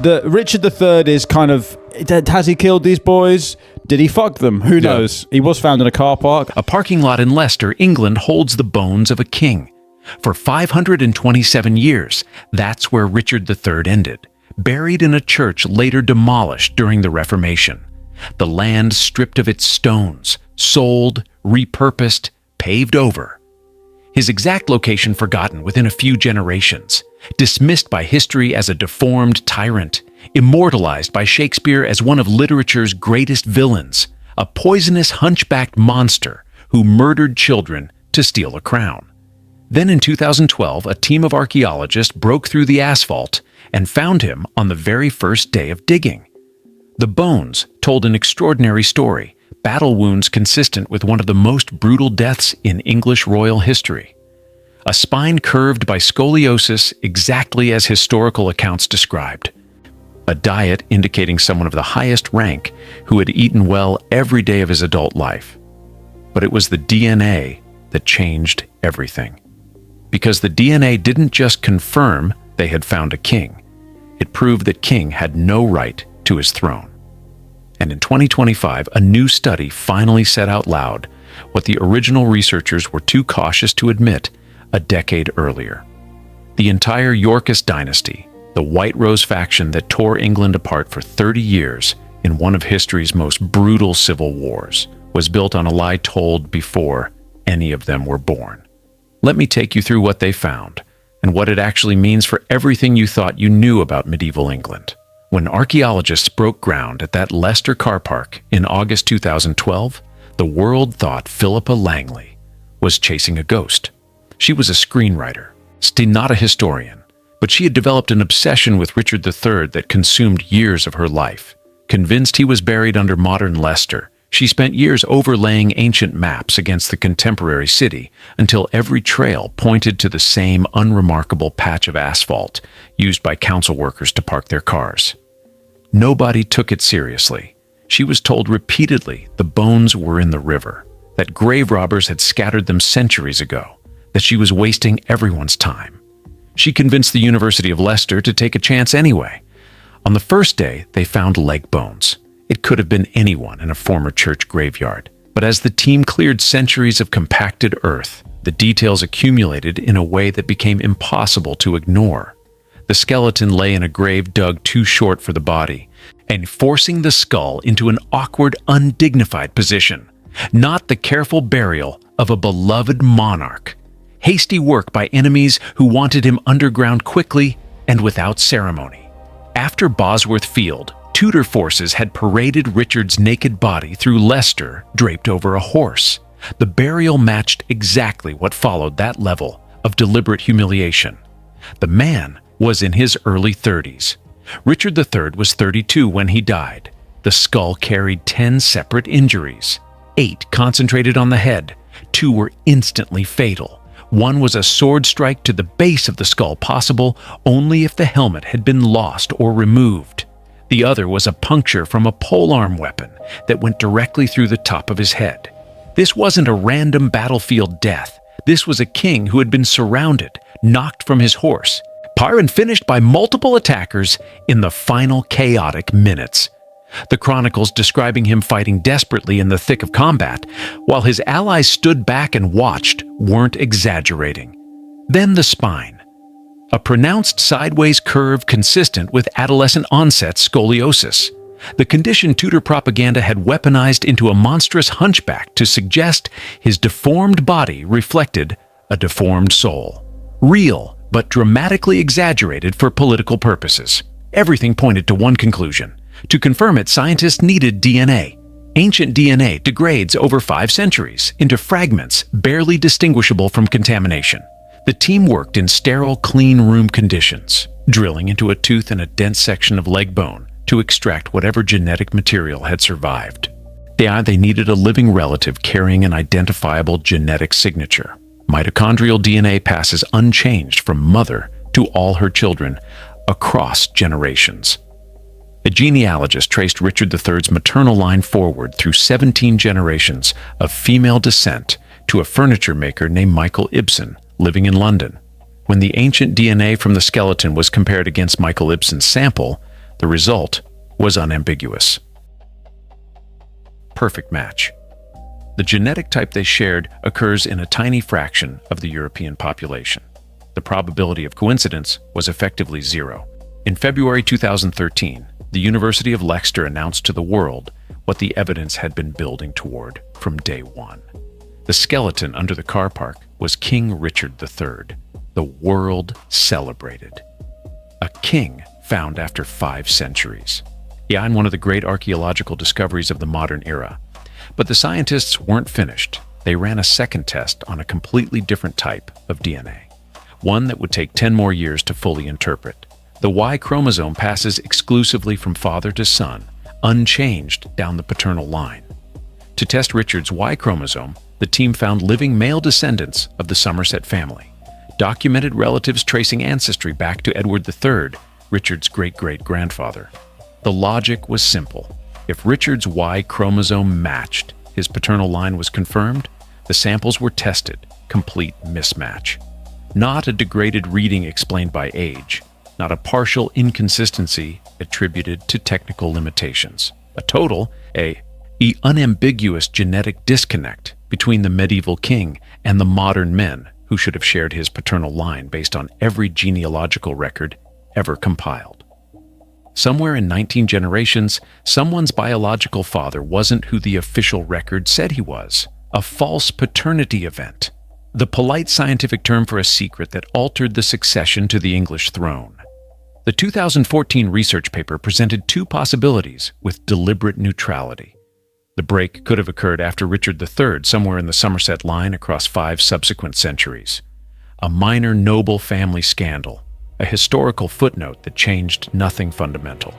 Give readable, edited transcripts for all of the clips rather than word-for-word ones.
The Richard III is kind of, has he killed these boys? Did he fuck them? Who knows? He was found in a car park. A parking lot in Leicester, England, holds the bones of a king. For 527 years, that's where Richard III ended, buried in a church later demolished during the Reformation. The land stripped of its stones, sold, repurposed, paved over. His exact location forgotten within a few generations, dismissed by history as a deformed tyrant, immortalized by Shakespeare as one of literature's greatest villains, a poisonous hunchbacked monster who murdered children to steal a crown. Then in 2012, a team of archaeologists broke through the asphalt and found him on the very first day of digging. The bones told an extraordinary story, battle wounds consistent with one of the most brutal deaths in English royal history. A spine curved by scoliosis exactly as historical accounts described. A diet indicating someone of the highest rank who had eaten well every day of his adult life. But it was the DNA that changed everything. Because the DNA didn't just confirm they had found a king, it proved that King had no right to his throne. And in 2025, a new study finally said out loud what the original researchers were too cautious to admit a decade earlier. The entire Yorkist dynasty, the White Rose faction that tore England apart for 30 years in one of history's most brutal civil wars, was built on a lie told before any of them were born. Let me take you through what they found and what it actually means for everything you thought you knew about medieval England. When archaeologists broke ground at that Leicester car park in August 2012, the world thought Philippa Langley was chasing a ghost. She was a screenwriter, still not a historian, but she had developed an obsession with Richard III that consumed years of her life. Convinced he was buried under modern Leicester, she spent years overlaying ancient maps against the contemporary city until every trail pointed to the same unremarkable patch of asphalt used by council workers to park their cars. Nobody took it seriously. She was told repeatedly the bones were in the river, that grave robbers had scattered them centuries ago, that she was wasting everyone's time. She convinced the University of Leicester to take a chance anyway. On the first day, they found leg bones. It could have been anyone in a former church graveyard. But as the team cleared centuries of compacted earth, the details accumulated in a way that became impossible to ignore. The skeleton lay in a grave dug too short for the body, and forcing the skull into an awkward, undignified position. Not the careful burial of a beloved monarch. Hasty work by enemies who wanted him underground quickly and without ceremony. After Bosworth Field, Tudor forces had paraded Richard's naked body through Leicester draped over a horse. The burial matched exactly what followed that level of deliberate humiliation. The man was in his early 30s. Richard III was 32 when he died. The skull carried 10 separate injuries. 8 concentrated on the head. 2 were instantly fatal. One was a sword strike to the base of the skull, possible only if the helmet had been lost or removed. The other was a puncture from a polearm weapon that went directly through the top of his head. This wasn't a random battlefield death. This was a king who had been surrounded, knocked from his horse, and finished by multiple attackers in the final chaotic minutes. The chronicles describing him fighting desperately in the thick of combat, while his allies stood back and watched, weren't exaggerating. Then the spine. A pronounced sideways curve consistent with adolescent onset scoliosis. The condition Tudor propaganda had weaponized into a monstrous hunchback to suggest his deformed body reflected a deformed soul. Real, but dramatically exaggerated for political purposes. Everything pointed to one conclusion. To confirm it, scientists needed DNA. Ancient DNA degrades over 5 centuries into fragments barely distinguishable from contamination. The team worked in sterile, clean room conditions, drilling into a tooth and a dense section of leg bone to extract whatever genetic material had survived. They needed a living relative carrying an identifiable genetic signature. Mitochondrial DNA passes unchanged from mother to all her children across generations. A genealogist traced Richard III's maternal line forward through 17 generations of female descent to a furniture maker named Michael Ibsen, living in London. When the ancient DNA from the skeleton was compared against Michael Ibsen's sample, The result was unambiguous. Perfect match. The genetic type they shared occurs in a tiny fraction of the European population. The probability of coincidence was effectively zero. In February 2013, the University of Leicester announced to the world what the evidence had been building toward from day one. The skeleton under the car park was King Richard III. The world celebrated. A king found after 5 centuries. Yeah, and one of the great archaeological discoveries of the modern era. But the scientists weren't finished. They ran a second test on a completely different type of DNA. One that would take 10 more years to fully interpret. The Y chromosome passes exclusively from father to son, unchanged down the paternal line. To test Richard's Y chromosome, the team found living male descendants of the Somerset family, documented relatives tracing ancestry back to Edward III, Richard's great-great-grandfather. The logic was simple. If Richard's Y chromosome matched, his paternal line was confirmed, the samples were tested, complete mismatch. Not a degraded reading explained by age, not a partial inconsistency attributed to technical limitations. A total, a unambiguous genetic disconnect between the medieval king and the modern men who should have shared his paternal line based on every genealogical record ever compiled. Somewhere in 19 generations, someone's biological father wasn't who the official record said he was. A false paternity event. The polite scientific term for a secret that altered the succession to the English throne. The 2014 research paper presented 2 possibilities with deliberate neutrality. The break could have occurred after Richard III, somewhere in the Somerset line across 5 subsequent centuries. A minor noble family scandal, a historical footnote that changed nothing fundamental.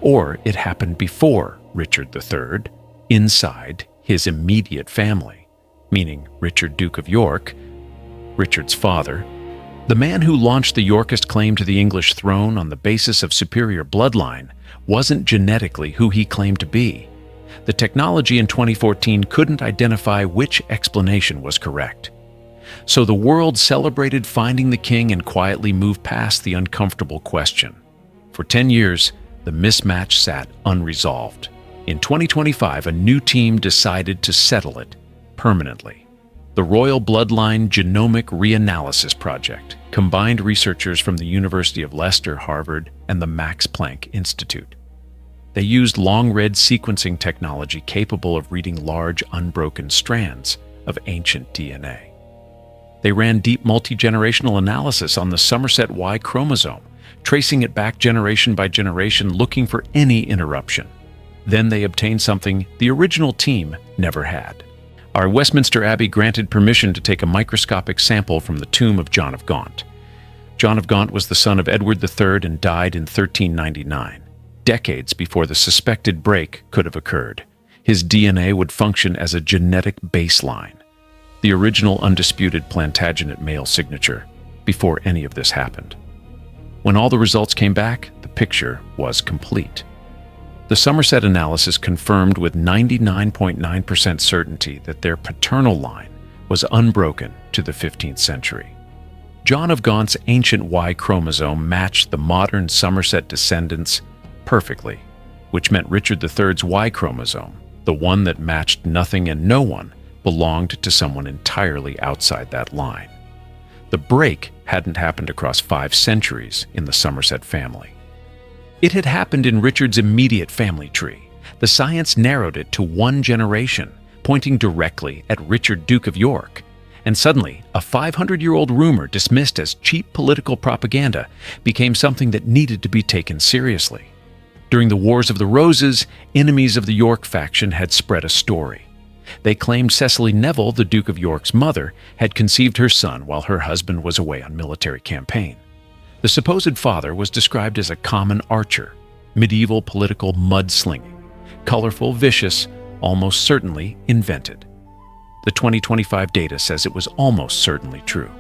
Or it happened before Richard III, inside his immediate family, meaning Richard, Duke of York, Richard's father, the man who launched the Yorkist claim to the English throne on the basis of superior bloodline, wasn't genetically who he claimed to be. The technology in 2014 couldn't identify which explanation was correct. So the world celebrated finding the king and quietly moved past the uncomfortable question. For 10 years, the mismatch sat unresolved. In 2025, a new team decided to settle it permanently. The Royal Bloodline Genomic Reanalysis Project combined researchers from the University of Leicester, Harvard, and the Max Planck Institute. They used long-read sequencing technology capable of reading large, unbroken strands of ancient DNA. They ran deep multi-generational analysis on the Somerset Y chromosome, tracing it back generation by generation, looking for any interruption. Then they obtained something the original team never had. Our Westminster Abbey granted permission to take a microscopic sample from the tomb of John of Gaunt. John of Gaunt was the son of Edward III and died in 1399, decades before the suspected break could have occurred. His DNA would function as a genetic baseline, the original undisputed Plantagenet male signature, before any of this happened. When all the results came back, the picture was complete. The Somerset analysis confirmed with 99.9% certainty that their paternal line was unbroken to the 15th century. John of Gaunt's ancient Y chromosome matched the modern Somerset descendants perfectly, which meant Richard III's Y chromosome, the one that matched nothing and no one, belonged to someone entirely outside that line. The break hadn't happened across 5 centuries in the Somerset family. It had happened in Richard's immediate family tree. The science narrowed it to 1 generation, pointing directly at Richard, Duke of York. And suddenly, a 500-year-old rumor dismissed as cheap political propaganda became something that needed to be taken seriously. During the Wars of the Roses, enemies of the York faction had spread a story. They claimed Cecily Neville, the Duke of York's mother, had conceived her son while her husband was away on military campaign. The supposed father was described as a common archer, medieval political mudslinging, colorful, vicious, almost certainly invented. The 2025 data says it was almost certainly true.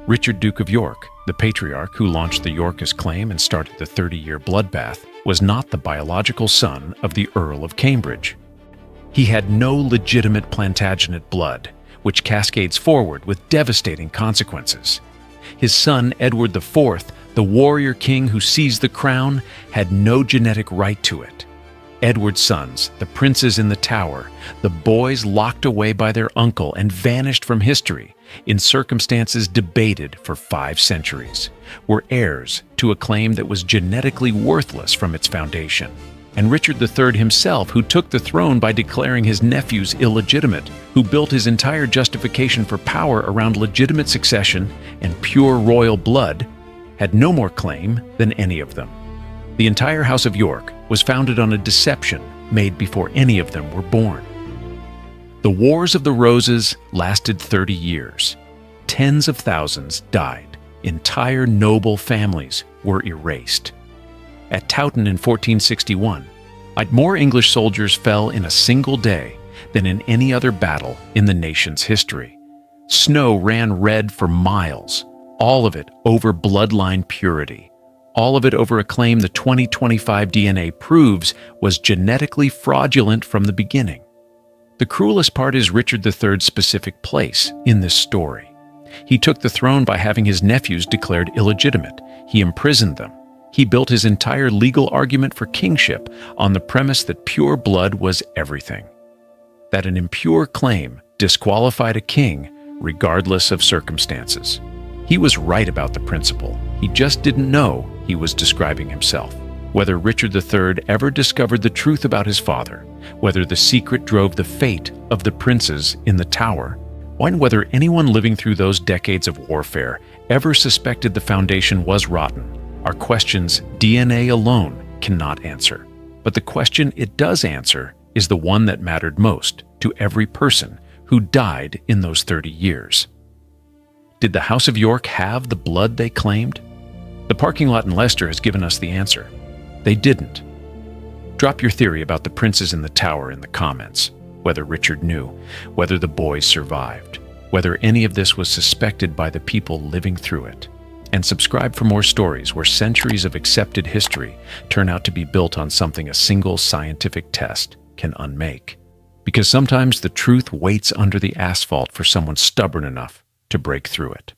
Richard, Duke of York, the patriarch who launched the Yorkist claim and started the 30-year bloodbath, was not the biological son of the Earl of Cambridge. He had no legitimate Plantagenet blood, which cascades forward with devastating consequences. His son, Edward IV, the The warrior king who seized the crown had no genetic right to it. Edward's sons, the princes in the Tower, the boys locked away by their uncle and vanished from history in circumstances debated for 5 centuries, were heirs to a claim that was genetically worthless from its foundation. And Richard III himself, who took the throne by declaring his nephews illegitimate, who built his entire justification for power around legitimate succession and pure royal blood, had no more claim than any of them. The entire House of York was founded on a deception made before any of them were born. The Wars of the Roses lasted 30 years. Tens of thousands died. Entire noble families were erased. At Towton in 1461, more English soldiers fell in a single day than in any other battle in the nation's history. Snow ran red for miles, all of it over bloodline purity. All of it over a claim the 2025 DNA proves was genetically fraudulent from the beginning. The cruelest part is Richard III's specific place in this story. He took the throne by having his nephews declared illegitimate. He imprisoned them. He built his entire legal argument for kingship on the premise that pure blood was everything. That an impure claim disqualified a king regardless of circumstances. He was right about the principle. He just didn't know he was describing himself. Whether Richard III ever discovered the truth about his father, whether the secret drove the fate of the princes in the Tower, and whether anyone living through those decades of warfare ever suspected the foundation was rotten, are questions DNA alone cannot answer. But the question it does answer is the one that mattered most to every person who died in those 30 years. Did the House of York have the blood they claimed? The parking lot in Leicester has given us the answer. They didn't. Drop your theory about the princes in the Tower in the comments, whether Richard knew, whether the boys survived, whether any of this was suspected by the people living through it. And subscribe for more stories where centuries of accepted history turn out to be built on something a single scientific test can unmake. Because sometimes the truth waits under the asphalt for someone stubborn enough to break through it.